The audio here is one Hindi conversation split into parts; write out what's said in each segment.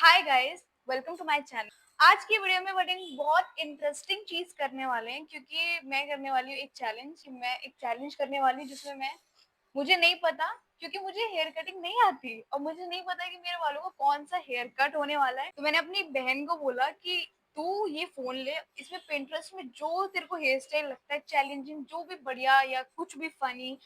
Hi guys, welcome to my channel. आज की वीडियो में बड़ी बहुत इंटरेस्टिंग चीज करने वाले हैं क्योंकि मैं करने वाली हूँ एक चैलेंज करने वाली हूँ जिसमें मैं मुझे नहीं पता क्योंकि मुझे हेयर कटिंग नहीं आती और मुझे नहीं पता कि मेरे बालों को कौन सा हेयर कट होने वाला है। तो मैंने अपनी बहन को बोला कि तू ये फोन ले, इसमें पिंटरेस्ट में जो तेरे को हेयर स्टाइल लगता है चैलेंजिंग, जो भी बढ़िया या कुछ भी फनी,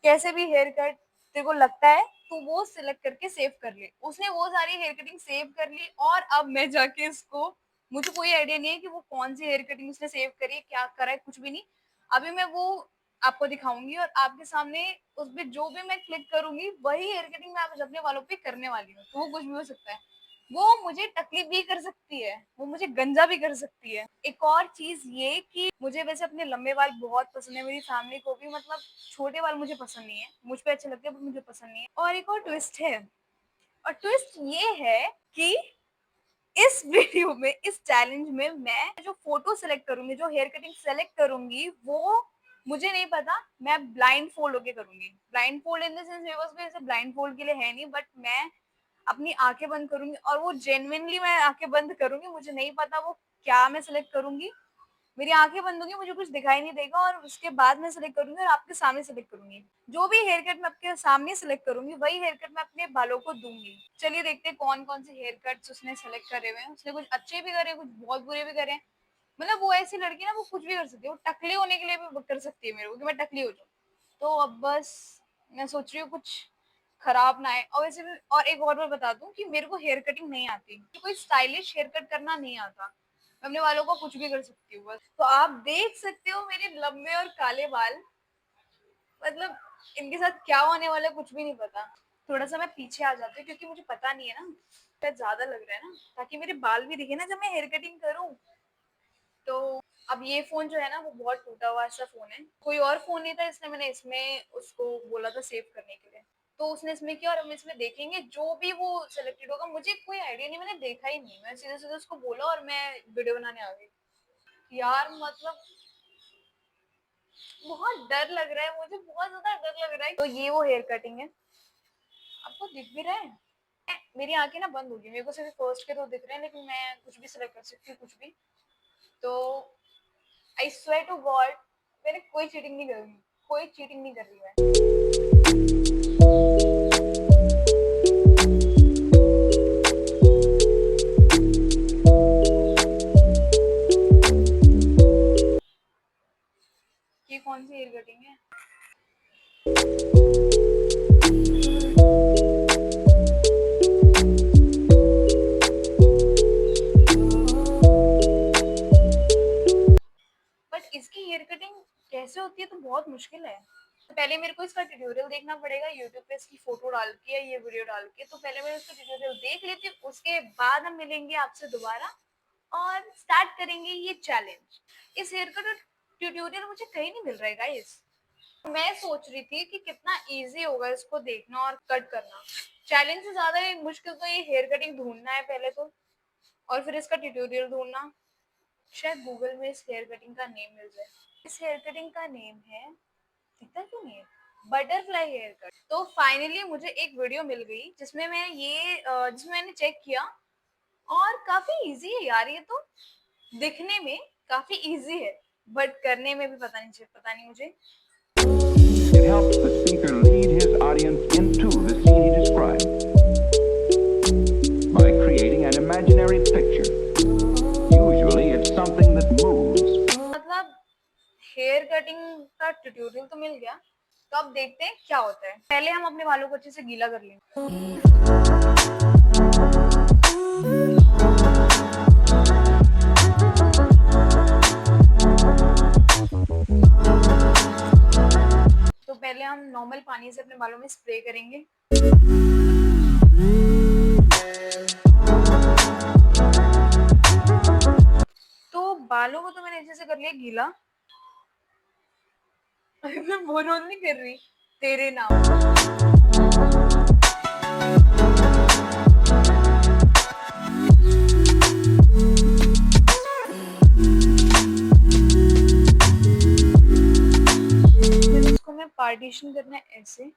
कैसे भी हेयर कट तेरे को लगता है तो वो सिलेक्ट करके सेव कर ले। उसने वो सारी हेयर कटिंग सेव कर ली और अब मैं जाके इसको, मुझे कोई आइडिया नहीं है कि वो कौन सी हेयर कटिंग उसने सेव करी है, क्या करा है, कुछ भी नहीं। अभी मैं वो आपको दिखाऊंगी और आपके सामने उसमें जो भी मैं क्लिक करूंगी वही हेयर कटिंग मैं आप अपने वालों पे करने वाली हूँ। तो वो कुछ भी हो सकता है, वो मुझे तकलीफ भी कर सकती है, वो मुझे गंजा भी कर सकती है। एक और चीज ये कि मुझे वैसे अपने लंबे बाल बहुत पसंद है, मेरी फैमिली को भी, मतलब छोटे बाल मुझे पसंद नहीं है, मुझ पे अच्छे लगते हैं पर मुझे पसंद नहीं है। और एक और ट्विस्ट है, और ट्विस्ट ये है कि इस वीडियो में, इस चैलेंज में मैं जो फोटो सेलेक्ट करूंगी, जो हेयर कटिंग सेलेक्ट करूंगी, वो मुझे नहीं पता, मैं ब्लाइंड फोल्ड होके करूंगी। Blind fold in the sense मेरे पास कोई ऐसे ब्लाइंड फोल्ड के लिए है नहीं, बट मैं अपनी आंखें बंद करूंगी और वो जेन्युइनली मैं आंखें बंद करूंगी। मुझे नहीं पता वो क्या मैं सिलेक्ट करूंगी, मेरी आंखें बंद होंगी, मुझे कुछ दिखाई नहीं देगा और उसके बाद मैं सिलेक्ट करूंगी और आपके सामने सिलेक्ट करूंगी। जो भी हेयर कट मैं आपके सामने सिलेक्ट करूंगी वही हेयर कट मैं अपने बालों को दूंगी। चलिए देखते हैं कौन कौन से हेयर कट्स उसने सेलेक्ट करे हुए हैं। उसने कुछ अच्छे भी करे, कुछ बहुत बुरे भी करे। मतलब वो ऐसी लड़की ना, वो कुछ भी कर सकती है, वो टकली होने के लिए भी कर सकती है मेरे को कि मैं टकली हो जाऊँ। तो अब बस मैं सोच रही हूँ कुछ खराब ना आए। और वैसे भी और एक और बार बता दूं कि मेरे को हेयर कटिंग नहीं आती, कोई स्टाइलिश हेयर कट करना नहीं आता, मैं अपने बालों को कुछ भी कर सकती हूँ बस। तो आप देख सकते हो मेरे लंबे और काले बाल, मतलब इनके साथ क्या होने वाला है कुछ भी नहीं पता। थोड़ा सा मैं पीछे आ जाती हूँ क्योंकि मुझे पता नहीं है ना, शायद ज्यादा लग रहा है ना, ताकि मेरे बाल भी दिखे ना जब मैं हेयर कटिंग करूँ। तो अब ये फोन जो है ना वो बहुत टूटा हुआ सा फोन है, कोई और फोन नहीं था इसलिए मैंने इसमें उसको बोला था सेव करने के लिए। तो उसने इसमें किया और हम इसमें देखेंगे जो भी वो सिलेक्टेड होगा। मुझे कोई आइडिया नहीं, मैंने देखा ही नहीं, मैं सीधे सीधे उसको बोला और मैं वीडियो बनाने आ गई। यार मतलब बहुत डर लग रहा है, मुझे बहुत ज्यादा डर लग रहा है। तो ये वो हेयर कटिंग है, आपको दिख भी रहा है। मेरी आंखें ना बंद हो गई, मेरे को सिर्फ फर्स्ट के तो दिख रहे हैं, लेकिन मैं कुछ भी सिलेक्ट कर सकती हूँ, कुछ भी। तो आई स्वेयर टू गॉड मैंने कोई चीटिंग नहीं करी, कोई चीटिंग नहीं कर रही मैं। ये कौन सी हेयर कटिंग है? बट इसकी हेयर कटिंग कैसे होती है तो बहुत मुश्किल है। तो पहले मेरे को इसका ट्यूटोरियल देखना पड़ेगा यूट्यूब पे, इसकी फोटो डाल के या ये वीडियो डाल के। तो पहले मैं इसका ट्यूटोरियल देख लेती हूँ, उसके बाद हम मिलेंगे आपसे दोबारा और स्टार्ट करेंगे ये चैलेंज। इस हेयर कट ट्यूटोरियल मुझे कहीं नहीं मिल रहा है गाइस। मैं सोच रही थी कि कितना इजी होगा इसको देखना और कट करना। चैलेंज से ज्यादा मुश्किल तो ये हेयर कटिंग ढूंढना है पहले तो, और फिर इसका ट्यूटोरियल ढूंढना। शायद गूगल में इस हेयर कटिंग का नेम मिल जाए। इस हेयर कटिंग का नेम है, दिखता क्यों नहीं है, बटरफ्लाई हेयर कट। तो फाइनली मुझे एक वीडियो मिल गई जिसमें जिसमें मैंने चेक किया और काफी इजी है यार। ये तो दिखने में काफी इजी है बट करने में भी पता नहीं मुझे। It helps the speaker lead his audience into the scene he described by creating an imaginary picture. Usually it's something that moves. मतलब हेयर कटिंग का ट्यूटोरियल तो मिल गया, तो अब देखते हैं क्या होता है। पहले हम अपने बालों को अच्छे से गीला कर लेंगे। तो पहले हम नॉर्मल पानी से अपने बालों में स्प्रे करेंगे। तो बालों को तो मैंने अच्छे से कर लिया गीला। मैं बोल नहीं कर रही तेरे नाम। इसको मैं पार्टीशन करना है ऐसे।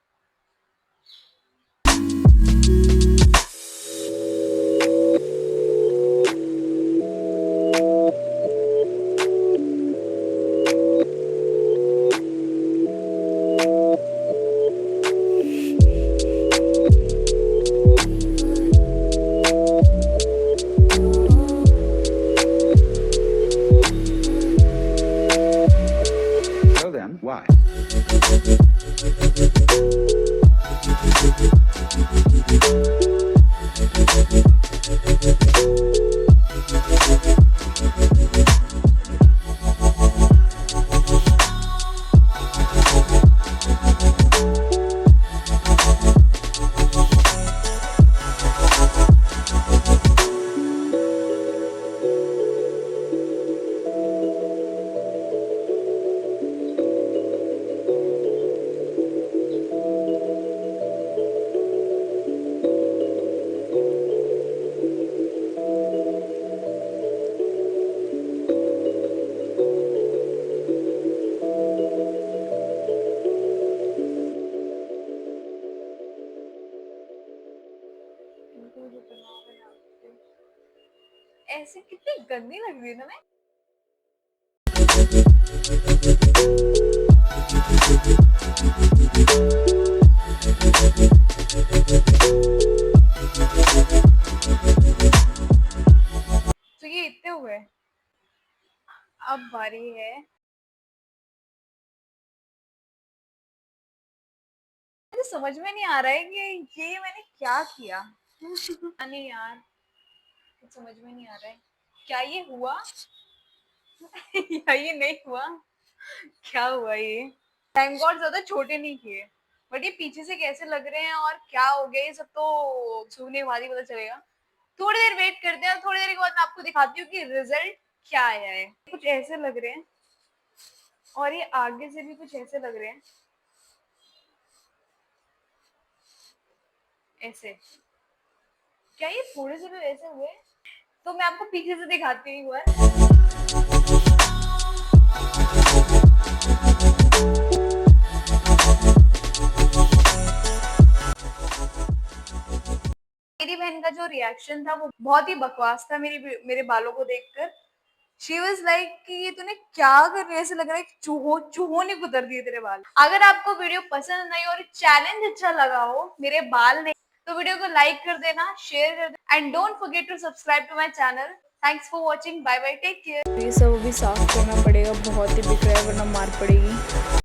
ऐसे कितनी गंदी लग रही है ना मैं। तो ये इतने हुए, अब बारी है। मुझे समझ में नहीं आ रहा है कि ये मैंने क्या किया। नहीं यार, कुछ समझ में नहीं आ रहा है, क्या ये हुआ या ये नहीं हुआ, क्या हुआ ये। थैंक गॉड ज्यादा छोटे नहीं किए, बट ये पीछे से कैसे लग रहे हैं और क्या हो गया ये सब तो छूने के बाद ही पता चलेगा। थोड़ी देर वेट करते हैं और थोड़ी देर के बाद मैं आपको दिखाती हूँ कि रिजल्ट क्या आया है। कुछ ऐसे लग रहे हैं और ये आगे से भी कुछ ऐसे लग रहे हैं, ऐसे। क्या ये थोड़े से भी ऐसे हुए? तो मैं आपको पीछे से दिखाती हूँ एक बार। मेरी बहन का जो रिएक्शन था वो बहुत ही बकवास था मेरे बालों को देखकर। शी वॉज लाइक कि ये तूने क्या कर रही है, ऐसे लग रहा है कि चूहों ने कुतर दिए तेरे बाल। अगर आपको वीडियो पसंद आई और चैलेंज अच्छा लगा हो मेरे बाल नहीं, तो वीडियो को लाइक कर देना, शेयर कर देना and don't forget to subscribe to my channel. Thanks for watching, bye bye, take care. ये सब अभी साफ करना पड़ेगा, बहुत ही बिखरा है वरना मार पड़ेगी।